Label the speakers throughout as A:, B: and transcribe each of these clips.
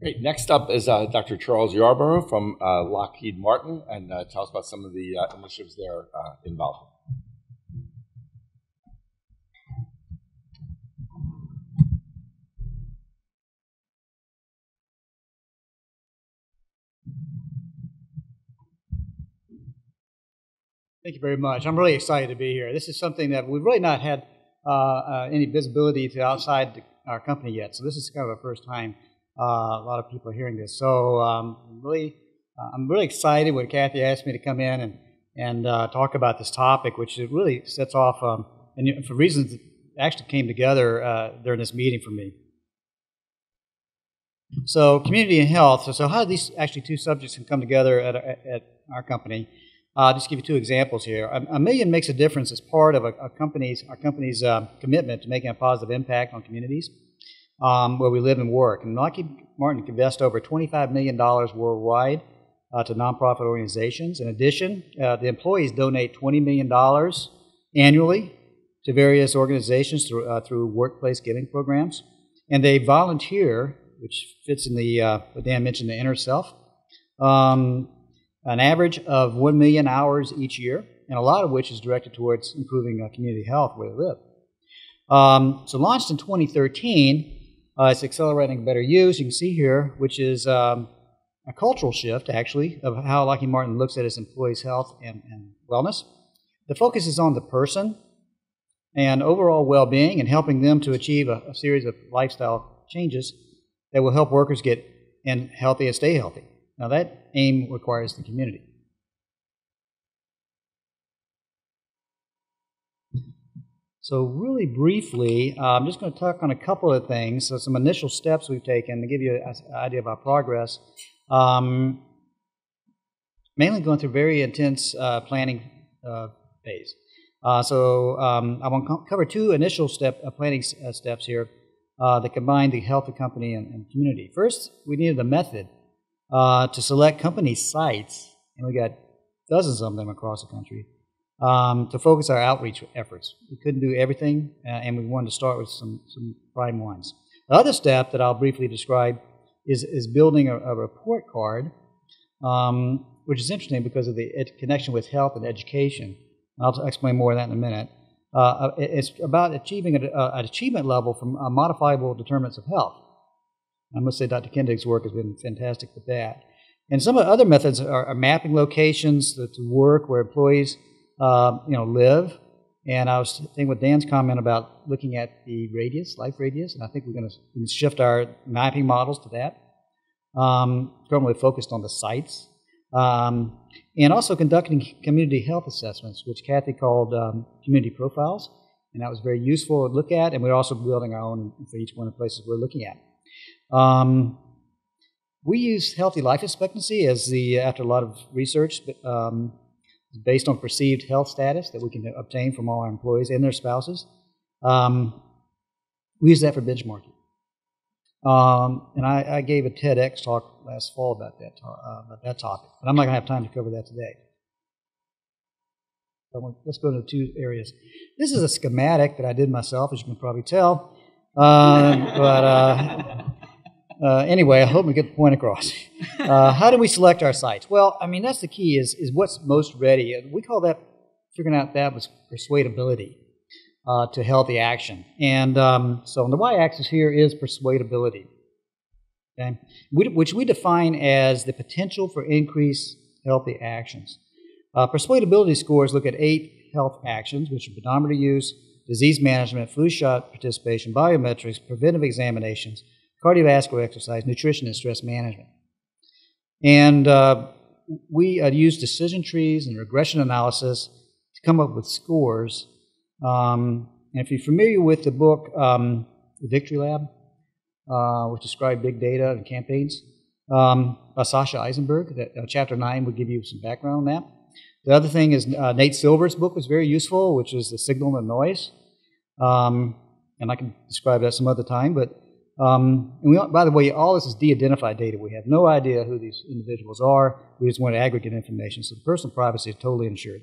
A: Great. Next up is Dr. Charles Yarborough from Lockheed Martin, and tell us about some of the initiatives they're involved in.
B: Thank you very much. I'm really excited to be here. This is something that we've really not had any visibility to outside our company yet. So this is kind of the first time a lot of people are hearing this. So I'm really excited when Kathy asked me to come in and talk about this topic, which it really sets off, and for reasons that actually came together during this meeting for me. So community and health. So how do these actually two subjects can come together at our company? I'll just give you two examples here. A million makes a difference as part of our company's commitment to making a positive impact on communities where we live and work. And Lockheed Martin can invest over $25 million worldwide to nonprofit organizations. In addition, the employees donate $20 million annually to various organizations through workplace giving programs. And they volunteer, which fits in what Dan mentioned, the inner self, an average of 1 million hours each year, and a lot of which is directed towards improving community health where they live. So launched in 2013, it's Accelerating Better Use, you can see here, which is a cultural shift, actually, of how Lockheed Martin looks at its employees' health and wellness. The focus is on the person and overall well-being and helping them to achieve a series of lifestyle changes that will help workers get healthy and stay healthy. Now, that aim requires the community. So really briefly, I'm just going to talk on a couple of things, so some initial steps we've taken to give you an idea of our progress. Mainly going through very intense planning phase. I want to cover two initial planning steps here that combine the health of company and community. First, we needed a method to select company sites, and we got dozens of them across the country, to focus our outreach efforts. We couldn't do everything, and we wanted to start with some prime ones. The other step that I'll briefly describe is building a report card, which is interesting because of the connection with health and education. I'll explain more of that in a minute. It's about achieving an achievement level from modifiable determinants of health. I must say Dr. Kendig's work has been fantastic with that. And some of the other methods are mapping locations to work where employees live. And I was thinking with Dan's comment about looking at the life radius, and I think we're going to shift our mapping models to that. Currently focused on the sites. And also conducting community health assessments, which Kathy called community profiles. And that was very useful to look at, and we're also building our own for each one of the places we're looking at. We use healthy life expectancy after a lot of research, based on perceived health status that we can obtain from all our employees and their spouses. We use that for benchmarking. And I gave a TEDx talk last fall about that topic, but I'm not going to have time to cover that today. Let's go to two areas. This is a schematic that I did myself, as you can probably tell. Anyway, I hope we get the point across. How do we select our sites? Well, I mean, that's the key is what's most ready. We call that, figuring out that was persuadability to healthy action. And so on the y-axis here is persuadability, okay? Which we define as the potential for increased healthy actions. Persuadability scores look at 8 health actions, which are pedometer use, disease management, flu shot participation, biometrics, preventive examinations, cardiovascular exercise, nutrition, and stress management. And we use decision trees and regression analysis to come up with scores. And if you're familiar with the book, The Victory Lab, which describes big data and campaigns, by Sasha Eisenberg, Chapter 9 would give you some background on that. The other thing is Nate Silver's book was very useful, which is The Signal and Noise. And I can describe that some other time. But by the way, all this is de-identified data. We have no idea who these individuals are. We just want to aggregate information. So the personal privacy is totally ensured.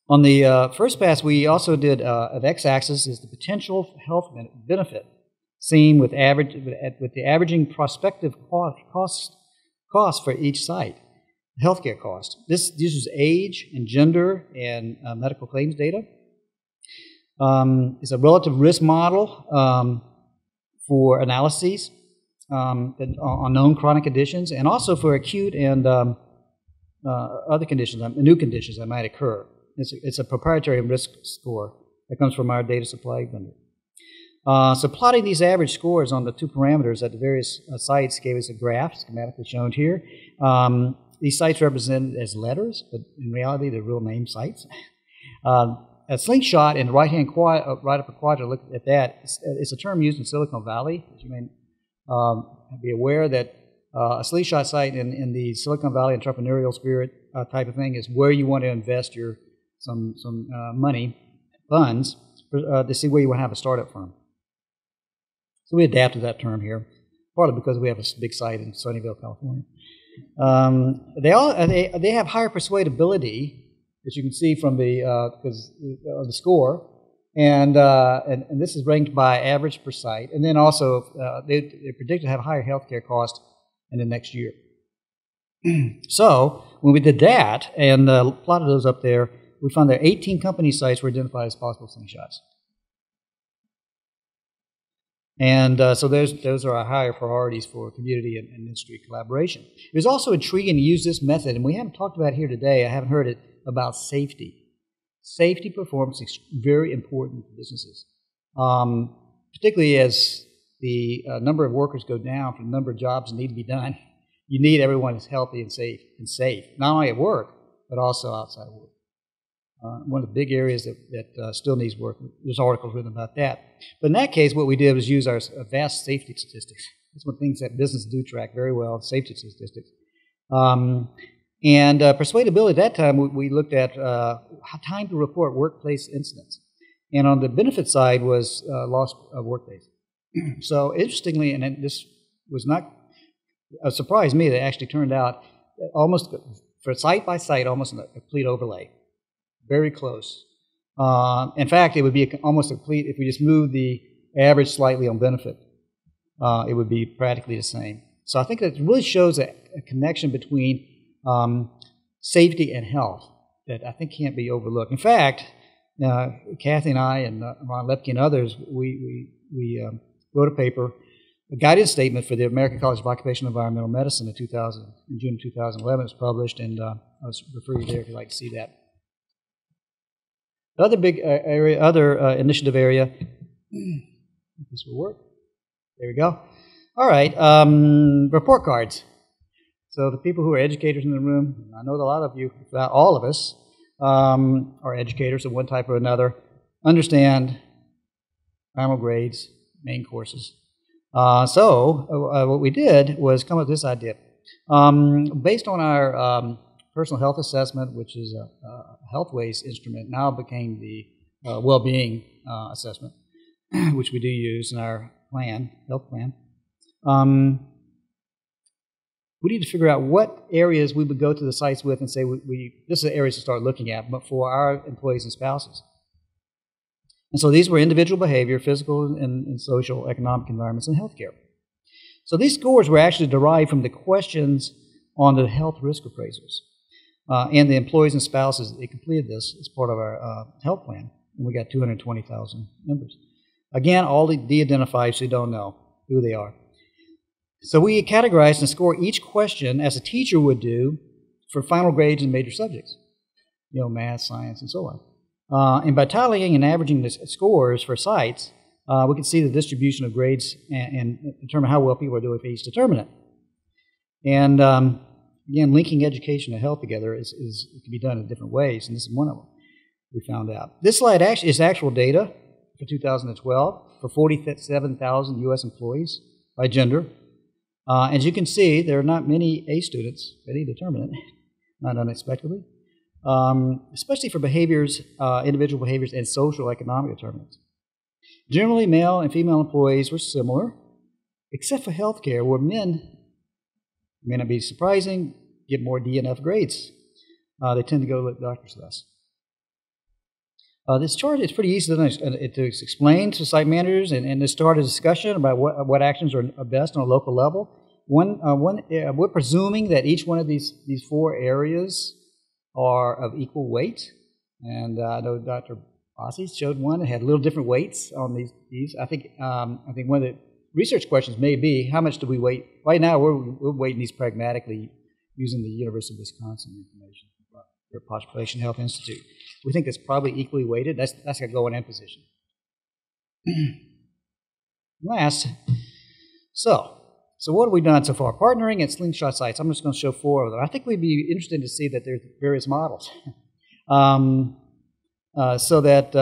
B: On the first pass, we also did, of x-axis is the potential health benefit seen with the averaging prospective cost for each site, healthcare cost. This uses age and gender and medical claims data. It's a relative risk model for analyses on known chronic conditions, and also for acute and other conditions, new conditions that might occur. It's a proprietary risk score that comes from our data supply vendor. So plotting these average scores on the two parameters at the various sites gave us a graph, schematically shown here. These sites represented as letters, but in reality they're real name sites. A slingshot in the right-hand right upper quadrant, look at that. It's a term used in Silicon Valley. As you may be aware that a slingshot site in the Silicon Valley entrepreneurial spirit type of thing is where you want to invest some money, funds, to see where you want to have a startup firm. So we adapted that term here, partly because we have a big site in Sunnyvale, California. They have higher persuadability, as you can see from the score, and this is ranked by average per site, and then also they predict to have higher healthcare costs in the next year. So when we did that and plotted those up there, we found that 18 company sites were identified as possible slingshots. And so those are our higher priorities for community and industry collaboration. It was also intriguing to use this method, and we haven't talked about it here today. I haven't heard it about safety. Safety performance is very important for businesses, particularly as the number of workers go down for the number of jobs that need to be done. You need everyone who's healthy and safe, not only at work, but also outside of work. One of the big areas that still needs work. There's articles written about that. But in that case, what we did was use our vast safety statistics. That's one of the things that businesses do track very well, safety statistics. And persuadability, at that time, we looked at time to report workplace incidents. And on the benefit side was loss of workdays. So interestingly, and this was not a surprise to me, that it actually turned out almost, for site by site, almost a complete overlay. Very close. In fact, it would be almost complete if we just moved the average slightly on benefit. It would be practically the same. So I think that really shows a connection between safety and health that I think can't be overlooked. In fact, Kathy and I and Ron Lepke and others, we wrote a paper, a guidance statement for the American College of Occupational Environmental Medicine in June 2011. It was published, and I'll refer you there if you'd like to see that. The other big area, initiative area, this will work. There we go. All right, report cards. So the people who are educators in the room, I know that a lot of you, if not all of us, are educators of one type or another, understand final grades, main courses. So what we did was come up with this idea. Based on our personal health assessment, which is a health-ways instrument, now became the well-being assessment, which we do use in our health plan. We need to figure out what areas we would go to the sites with and say, this is the areas to start looking at, but for our employees and spouses. And so these were individual behavior, physical and social, economic environments, and healthcare. So these scores were actually derived from the questions on the health risk appraisals. And the employees and spouses, they completed this as part of our health plan, and we got 220,000 members. Again, all de-identified, so you don't know who they are. So we categorized and score each question as a teacher would do for final grades in major subjects, math, science, and so on. And by tallying and averaging the scores for sites, we can see the distribution of grades and determine how well people are doing for each determinant. And again, linking education and health together it can be done in different ways, and this is one of them we found out. This slide actually is actual data for 2012 for 47,000 U.S. employees by gender. As you can see, there are not many A students at any determinant, not unexpectedly, especially for behaviors, individual behaviors, and social economic determinants. Generally, male and female employees were similar, except for healthcare, where men, may not be surprising, get more D and F grades. They tend to go to doctors less. This chart is pretty easy to explain to site managers and to start a discussion about what actions are best on a local level. We're presuming that each one of these 4 areas are of equal weight, and I know Dr. Bossi showed one that had a little different weights on these. I think one of the research questions may be, how much do we weight? Right now, we're weighting these pragmatically using the University of Wisconsin information, their Population Health Institute. We think it's probably equally weighted. That's a going-in position. Last, so what have we done so far? Partnering at Slingshot sites. I'm just going to show 4 of them. I think we'd be interested to see that there's various models. So that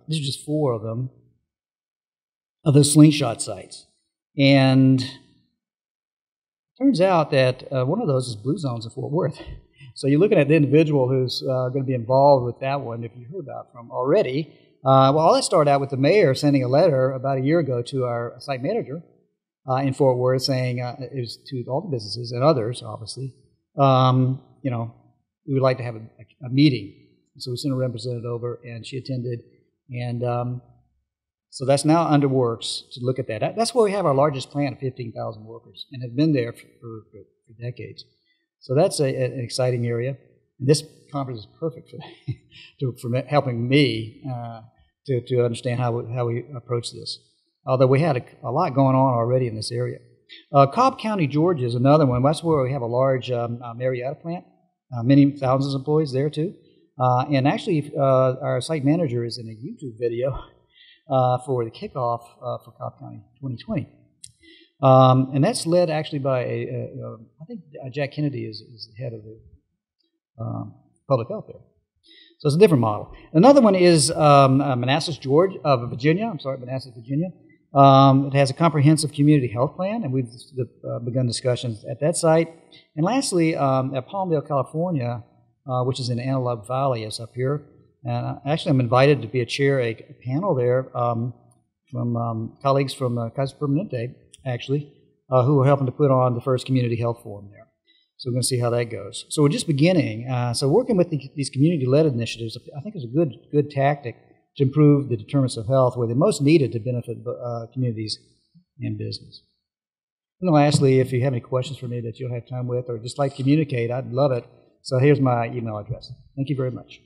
B: these are just 4 of them, of those Slingshot sites. And it turns out that one of those is Blue Zones in Fort Worth. So you're looking at the individual who's going to be involved with that one, if you heard about from already. Well, all that started out with the mayor sending a letter about a year ago to our site manager in Fort Worth saying, it was to all the businesses and others, obviously, we would like to have a meeting. So we sent a representative over, and she attended. And so that's now under works to look at that. That's where we have our largest plant of 15,000 workers and have been there for decades. So that's an exciting area. And this conference is perfect for helping me to understand how we approach this. Although we had a lot going on already in this area. Cobb County, Georgia is another one. That's where we have a large Marietta plant, many thousands of employees there too. And actually, our site manager is in a YouTube video for the kickoff for Cobb County 2020. And that's led actually by I think Jack Kennedy is the head of the public health there. So it's a different model. Another one is Manassas, Virginia. Manassas, Virginia. It has a comprehensive community health plan, and we've begun discussions at that site. And lastly, at Palmdale, California, which is in Antelope Valley, is up here. And actually, I'm invited to be a panel there from colleagues from Kaiser Permanente, actually, who are helping to put on the first community health forum there. So we're going to see how that goes. So we're just beginning. So working with these community-led initiatives, I think is a good tactic to improve the determinants of health where they're most needed to benefit communities and business. And then lastly, if you have any questions for me that you'll have time with or just like to communicate, I'd love it. So here's my email address. Thank you very much.